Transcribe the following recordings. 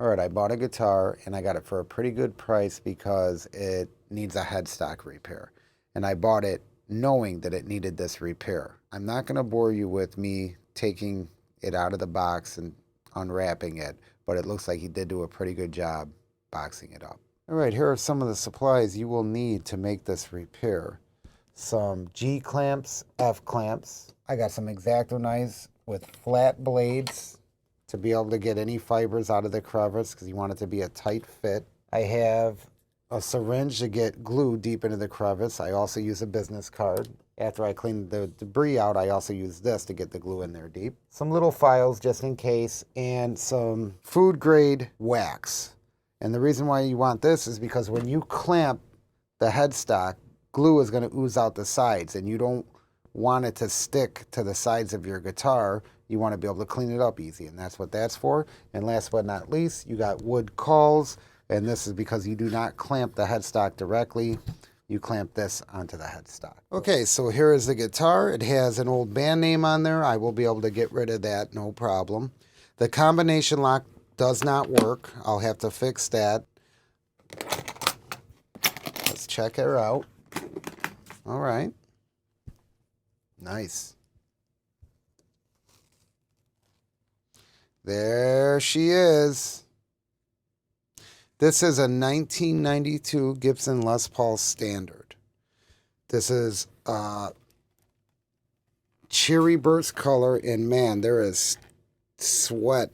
All right, I bought a guitar and I got it for a pretty good price because it needs a headstock repair. And I bought it knowing that it needed this repair. I'm not going to bore you with me taking it out of the box and unwrapping it, but it looks like he did do a pretty good job boxing it up. All right, here are some of the supplies you will need to make this repair. Some G clamps, F clamps. I got some X-Acto knives with flat blades to be able to get any fibers out of the crevice because you want it to be a tight fit. I have a syringe to get glue deep into the crevice. I also use a business card. After I clean the debris out, I also use this to get the glue in there deep. Some little files just in case, and some food grade wax. And the reason why you want this is because when you clamp the headstock, glue is going to ooze out the sides, and you don't want it to stick to the sides of your guitar. You want to be able to clean it up easy, and that's what that's for. And last but not least, you got wood cauls, and this is because you do not clamp the headstock directly. You clamp this onto the headstock. Okay, so here is the guitar. It has an old band name on there. I will be able to get rid of that, no problem. The combination lock does not work. I'll have to fix that. Let's check her out. All right. Nice. There she is. This is a 1992 Gibson Les Paul Standard. This is cherry burst color, and man, there is sweat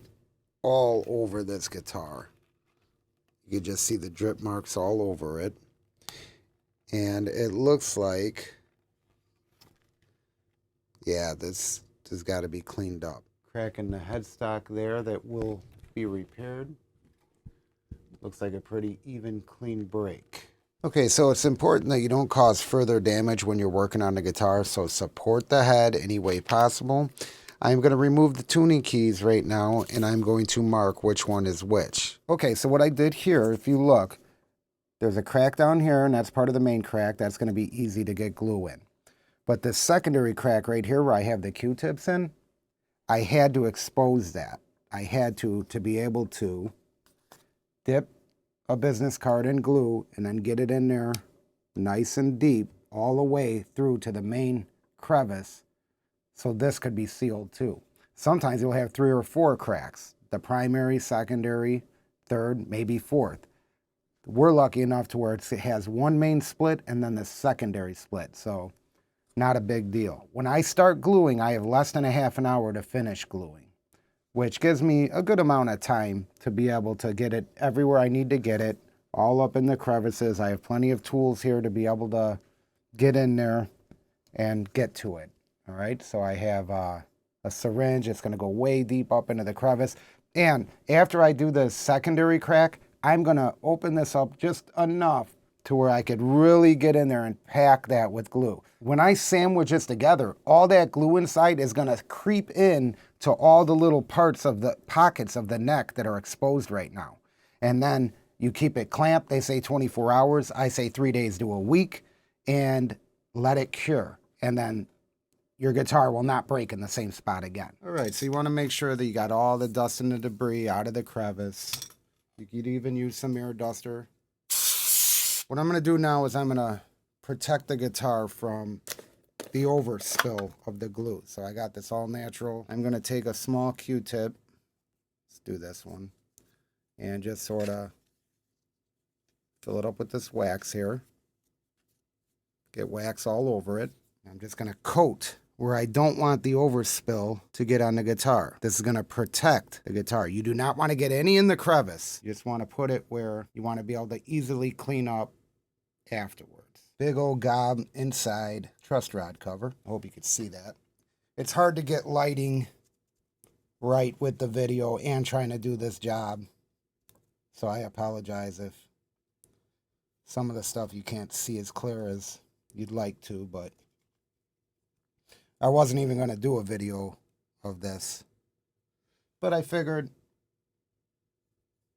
all over this guitar. You can just see the drip marks all over it. And it looks like, yeah, this has got to be cleaned up. Crack in the headstock there that will be repaired. Looks like a pretty even, clean break. Okay, so it's important that you don't cause further damage when you're working on the guitar, so support the head any way possible. I'm going to remove the tuning keys right now, and I'm going to mark which one is which. Okay, so what I did here, if you look, there's a crack down here, and that's part of the main crack. That's going to be easy to get glue in. But the secondary crack right here where I have the Q-tips in, I had to expose that. I had to be able to dip a business card in glue and then get it in there nice and deep all the way through to the main crevice so this could be sealed too. Sometimes you'll have 3 or 4 cracks, the primary, secondary, third, maybe fourth. We're lucky enough to where it has one main split and then the secondary split, so not a big deal. When I start gluing, I have less than a half an hour to finish gluing, which gives me a good amount of time to be able to get it everywhere I need to get it, all up in the crevices. I have plenty of tools here to be able to get in there and get to it. All right, so I have a syringe. It's going to go way deep up into the crevice. And after I do the secondary crack, I'm going to open this up just enough to where I could really get in there and pack that with glue. When I sandwich this together, all that glue inside is going to creep in to all the little parts of the pockets of the neck that are exposed right now. And then you keep it clamped. They say 24 hours. I say 3 days to a week, and let it cure. And then your guitar will not break in the same spot again. All right, so you want to make sure that you got all the dust and the debris out of the crevice. You could even use some air duster. What I'm going to do now is I'm going to protect the guitar from the overspill of the glue. So I got this all natural. I'm going to take a small Q-tip. Let's do this one. And just sort of fill it up with this wax here. Get wax all over it. I'm just going to coat where I don't want the overspill to get on the guitar. This is going to protect the guitar. You do not want to get any in the crevice. You just want to put it where you want to be able to easily clean up afterwards. Big old gob inside truss rod cover. I hope you can see that. It's hard to get lighting right with the video and trying to do this job. So I apologize if some of the stuff you can't see as clear as you'd like to, but I wasn't even going to do a video of this. But I figured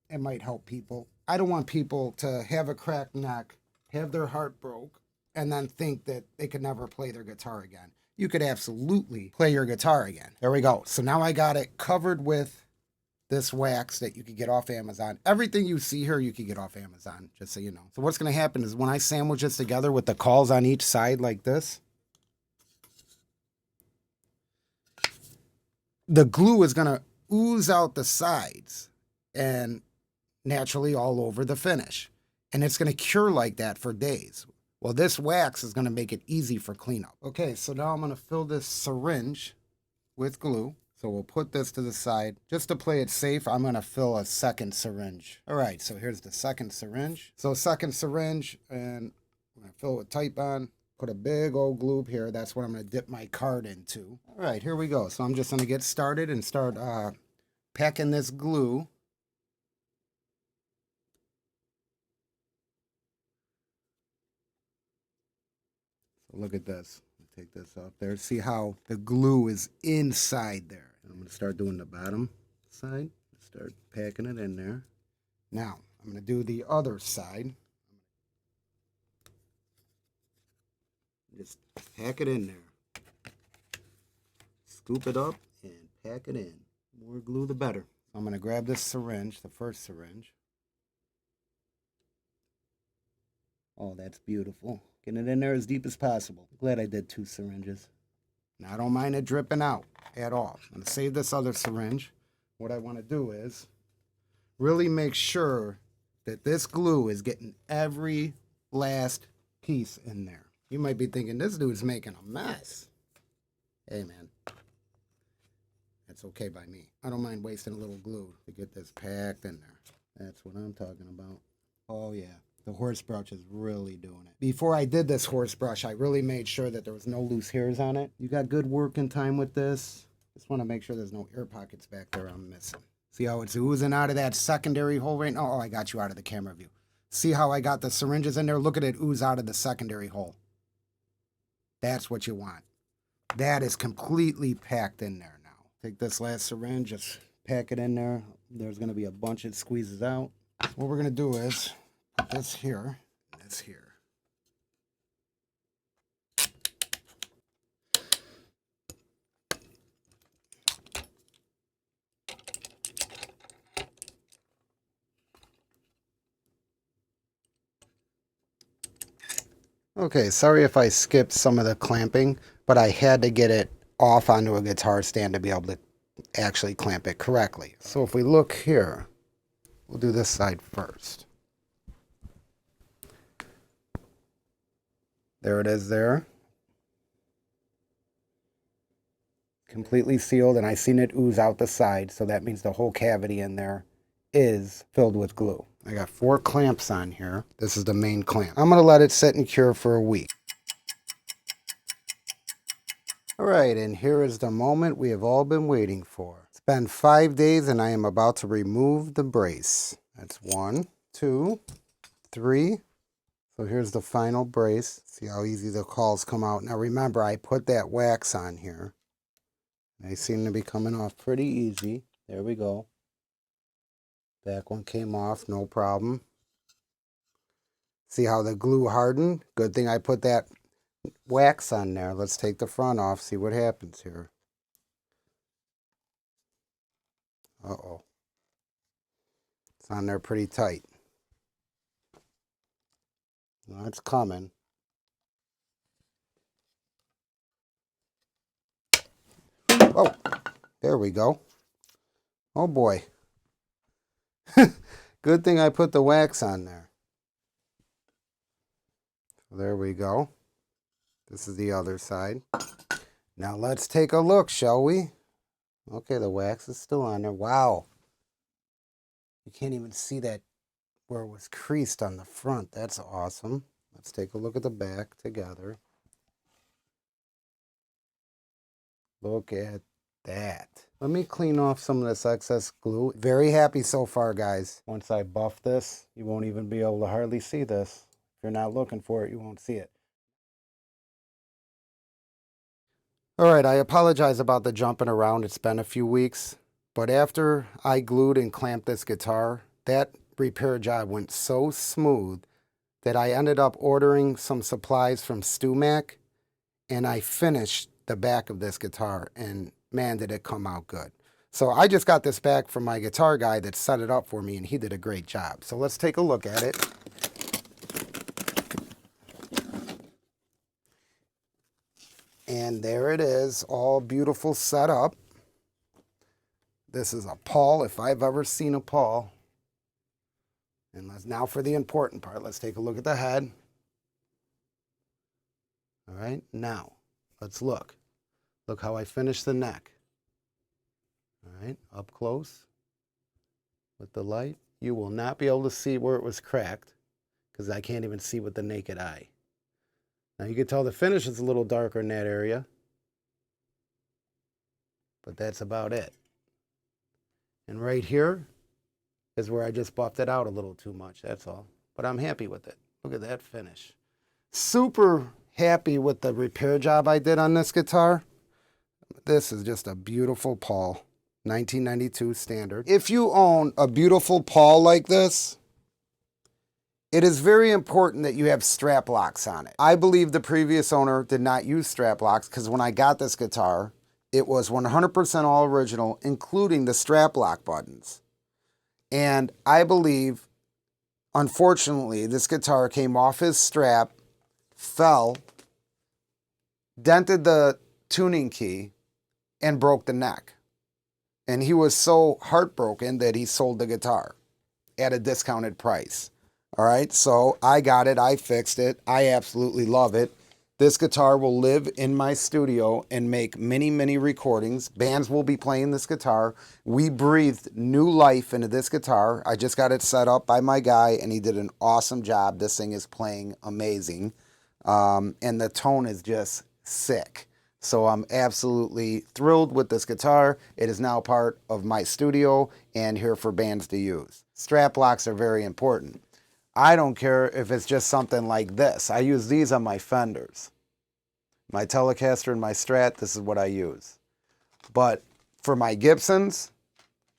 it might help people. I don't want people to have a cracked neck, have their heart broke, and then think that they could never play their guitar again. You could absolutely play your guitar again. There we go. So now I got it covered with this wax that you could get off Amazon. Everything you see here, you could get off Amazon, just so you know. So what's going to happen is when I sandwich this together with the cauls on each side like this, the glue is going to ooze out the sides and naturally all over the finish. And it's going to cure like that for days. Well, this wax is going to make it easy for cleanup. Okay, so now I'm going to fill this syringe with glue. So we'll put this to the side. Just to play it safe, I'm going to fill a second syringe. All right, so here's the second syringe. So second syringe, and I'm going to fill it with Type Bond. Put a big old gloop here. That's what I'm going to dip my card into. All right, here we go. So I'm just going to get started and start packing this glue. So look at this. Take this up there. See how the glue is inside there. I'm going to start doing the bottom side. Start packing it in there. Now, I'm going to do the other side. Just pack it in there. Scoop it up and pack it in. The more glue, the better. So I'm going to grab this syringe, the first syringe. Oh, that's beautiful. Getting it in there as deep as possible. Glad I did 2 syringes. Now, I don't mind it dripping out at all. I'm going to save this other syringe. What I want to do is really make sure that this glue is getting every last piece in there. You might be thinking, this dude's making a mess. Hey, man. That's okay by me. I don't mind wasting a little glue to get this packed in there. That's what I'm talking about. Oh, yeah. The horse brush is really doing it. Before I did this horse brush, I really made sure that there was no loose hairs on it. You got good working time with this. Just want to make sure there's no air pockets back there I'm missing. See how it's oozing out of that secondary hole right now? Oh, I got you out of the camera view. See how I got the syringes in there? Look at it ooze out of the secondary hole. That's what you want. That is completely packed in there now. Take this last syringe, just pack it in there. There's going to be a bunch that squeezes out. What we're going to do is put this here, and this here. Okay, sorry if I skipped some of the clamping, but I had to get it off onto a guitar stand to be able to actually clamp it correctly. So if we look here, we'll do this side first. There it is there. Completely sealed, and I seen it ooze out the side, so that means the whole cavity in there is filled with glue. I got 4 clamps on here. This is the main clamp. I'm going to let it sit and cure for a week. All right, and here is the moment we have all been waiting for. It's been 5 days, and I am about to remove the brace. That's 1, 2, 3. So here's the final brace. See how easy the cauls come out. Now remember, I put that wax on here. They seem to be coming off pretty easy. There we go. Back one came off, no problem. See how the glue hardened? Good thing I put that wax on there. Let's take the front off, see what happens here. Uh-oh. It's on there pretty tight. Now it's coming. Oh, there we go. Oh boy. Good thing I put the wax on there. There we go. This is the other side. Now let's take a look, shall we? Okay, the wax is still on there. Wow. You can't even see that where it was creased on the front. That's awesome. Let's take a look at the back together. Look at that. Let me clean off some of this excess glue. Very happy so far, guys. Once I buff this, you won't even be able to hardly see this. If you're not looking for it, you won't see it. All right, I apologize about the jumping around. It's been a few weeks. But after I glued and clamped this guitar, that repair job went so smooth that I ended up ordering some supplies from StewMac, and I finished the back of this guitar, and man, did it come out good. So I just got this back from my guitar guy that set it up for me, and he did a great job. So let's take a look at it. And there it is, all beautiful set up. This is a Paul, if I've ever seen a Paul. And now for the important part. Let's take a look at the head. All right, now let's look. Look how I finished the neck. All right, up close with the light. You will not be able to see where it was cracked because I can't even see with the naked eye. Now you can tell the finish is a little darker in that area, but that's about it. And right here is where I just buffed it out a little too much, that's all. But I'm happy with it. Look at that finish. Super happy with the repair job I did on this guitar. This is just a beautiful Paul, 1992 standard. If you own a beautiful Paul like this, it is very important that you have strap locks on it. I believe the previous owner did not use strap locks because when I got this guitar, it was 100% all original, including the strap lock buttons. And I believe, unfortunately, this guitar came off his strap, fell, dented the tuning key, and broke the neck. And he was so heartbroken that he sold the guitar at a discounted price. All right, so I got it, I fixed it, I absolutely love it. This guitar will live in my studio and make many, many recordings. Bands will be playing this guitar. We breathed new life into this guitar. I just got it set up by my guy, and he did an awesome job. This thing is playing amazing, and the tone is just sick. So I'm absolutely thrilled with this guitar. It is now part of my studio and here for bands to use. Strap locks are very important. I don't care if it's just something like this. I use these on my Fenders. My Telecaster and my Strat, this is what I use. But for my Gibsons,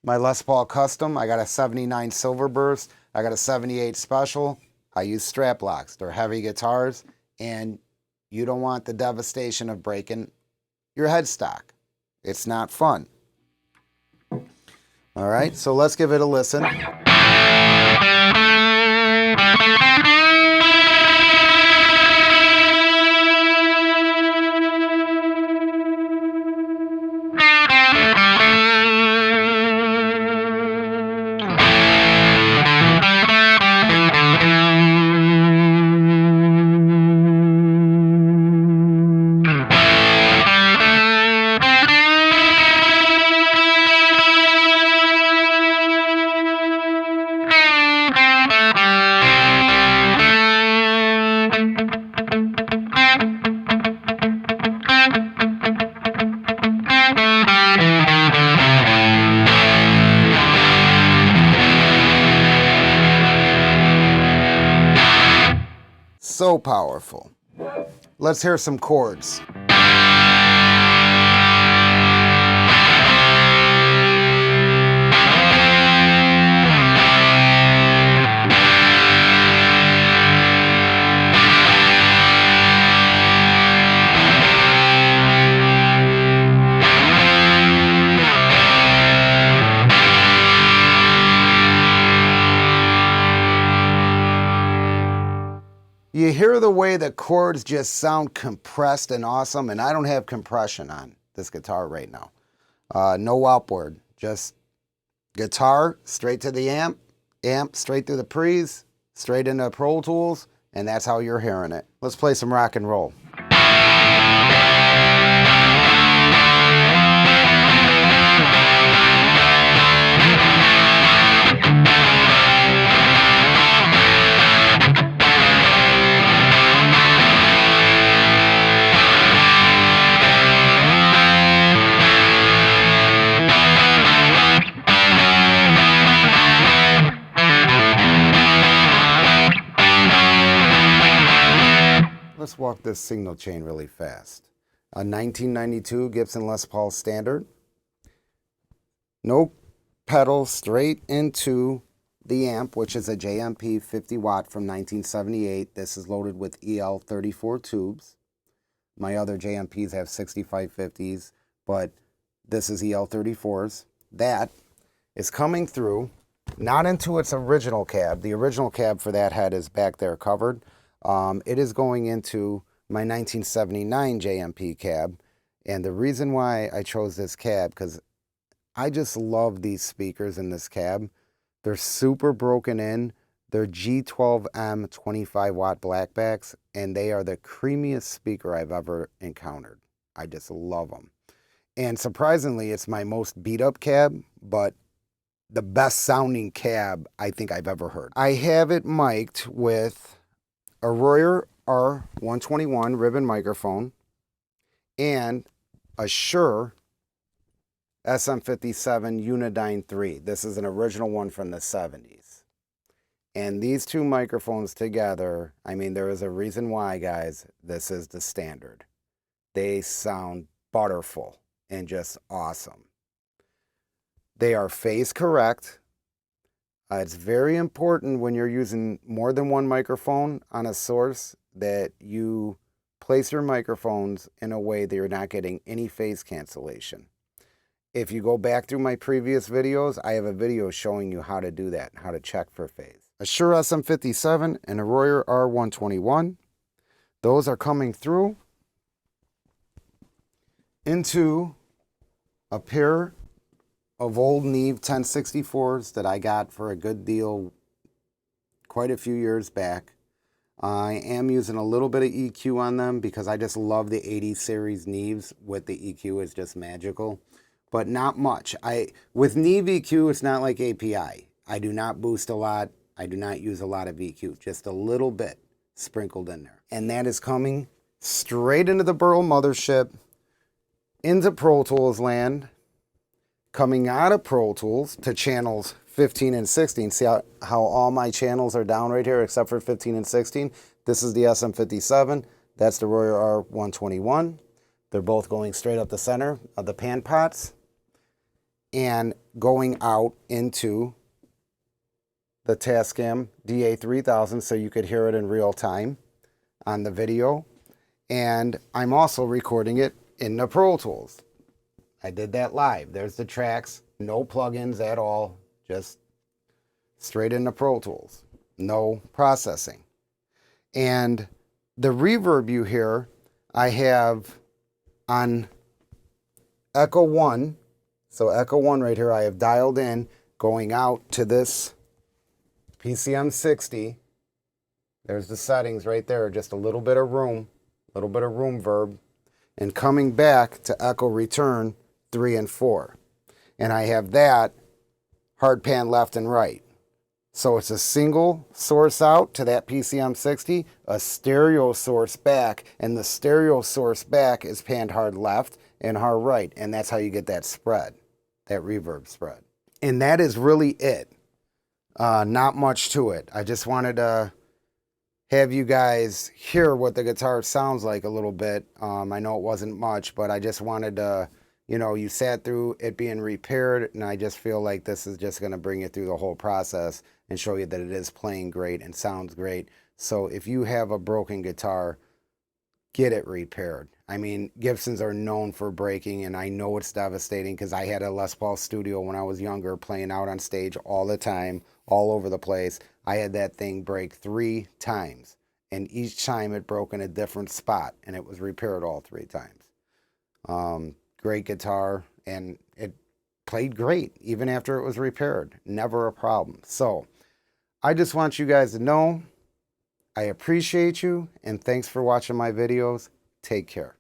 my Les Paul Custom, I got a 79 Silverburst, I got a 78 Special, I use strap locks. They're heavy guitars, and you don't want the devastation of breaking your headstock. It's not fun. All right, so let's give it a listen. So powerful. Let's hear some chords. You hear the way the chords just sound compressed and awesome, and I don't have compression on this guitar right now. No outboard, just guitar straight to the amp straight through the pre's, straight into Pro Tools, and that's how you're hearing it. Let's play some rock and roll. Let's walk this signal chain really fast. A 1992 Gibson Les Paul Standard. No pedal, straight into the amp, which is a JMP 50 watt from 1978. This is loaded with EL 34 tubes. My other JMPs have 6550s, but this is EL 34s. that is coming through, not into its original cab. The original cab for that head is back there covered. It is going into my 1979 JMP cab. And the reason why I chose this cab, because I just love these speakers in this cab. They're super broken in. They're G12M 25 watt blackbacks, and they are the creamiest speaker I've ever encountered. I just love them. And surprisingly, it's my most beat up cab, but the best sounding cab I think I've ever heard. I have it mic'd with a Riot R121 ribbon microphone and a Shure SM57 Unidyne 3. This is an original one from the 70s. And these two microphones together, I mean, there is a reason why, guys, this is the standard. They sound butterful and just awesome. They are phase correct. It's very important when you're using more than one microphone on a source that you place your microphones in a way that you're not getting any phase cancellation. If you go back through my previous videos, I have a video showing you how to do that, how to check for phase. A Shure SM57 and a Riot R121. Those are coming through into a pair of old Neve 1064s that I got for a good deal quite a few years back. I am using a little bit of EQ on them because I just love the 80 series Neves with the EQ. It's just magical. But not much. With Neve EQ, it's not like API. I do not boost a lot. I do not use a lot of EQ. Just a little bit sprinkled in there. And that is coming straight into the Burl mothership, into Pro Tools land, coming out of Pro Tools to channels 15 and 16. See how all my channels are down right here except for 15 and 16? This is the SM57. That's the Riot R121. They're both going straight up the center of the pan pots and going out into the Tascam DA3000 so you could hear it in real time on the video. And I'm also recording it in the Pro Tools. I did that live. There's the tracks, no plugins at all, just straight into Pro Tools, no processing. And the reverb you hear, I have on Echo 1, so Echo 1 right here, I have dialed in, going out to this PCM 60. There's the settings right there, just a little bit of room verb, and coming back to Echo Return 3 and 4. And I have that hard pan left and right. So it's a single source out to that PCM 60, a stereo source back, and the stereo source back is panned hard left and hard right, and that's how you get that spread, that reverb spread. And that is really it. Not much to it. I just wanted to have you guys hear what the guitar sounds like a little bit. I know it wasn't much, but I just wanted to, you sat through it being repaired, and I just feel like this is just going to bring you through the whole process and show you that it is playing great and sounds great. So if you have a broken guitar, get it repaired. I mean, Gibsons are known for breaking, and I know it's devastating because I had a Les Paul Studio when I was younger, playing out on stage all the time, all over the place. I had that thing break 3 times, and each time it broke in a different spot, and it was repaired all 3 times. Great guitar, and it played great even after it was repaired. Never a problem. So I just want you guys to know I appreciate you, and thanks for watching my videos. Take care.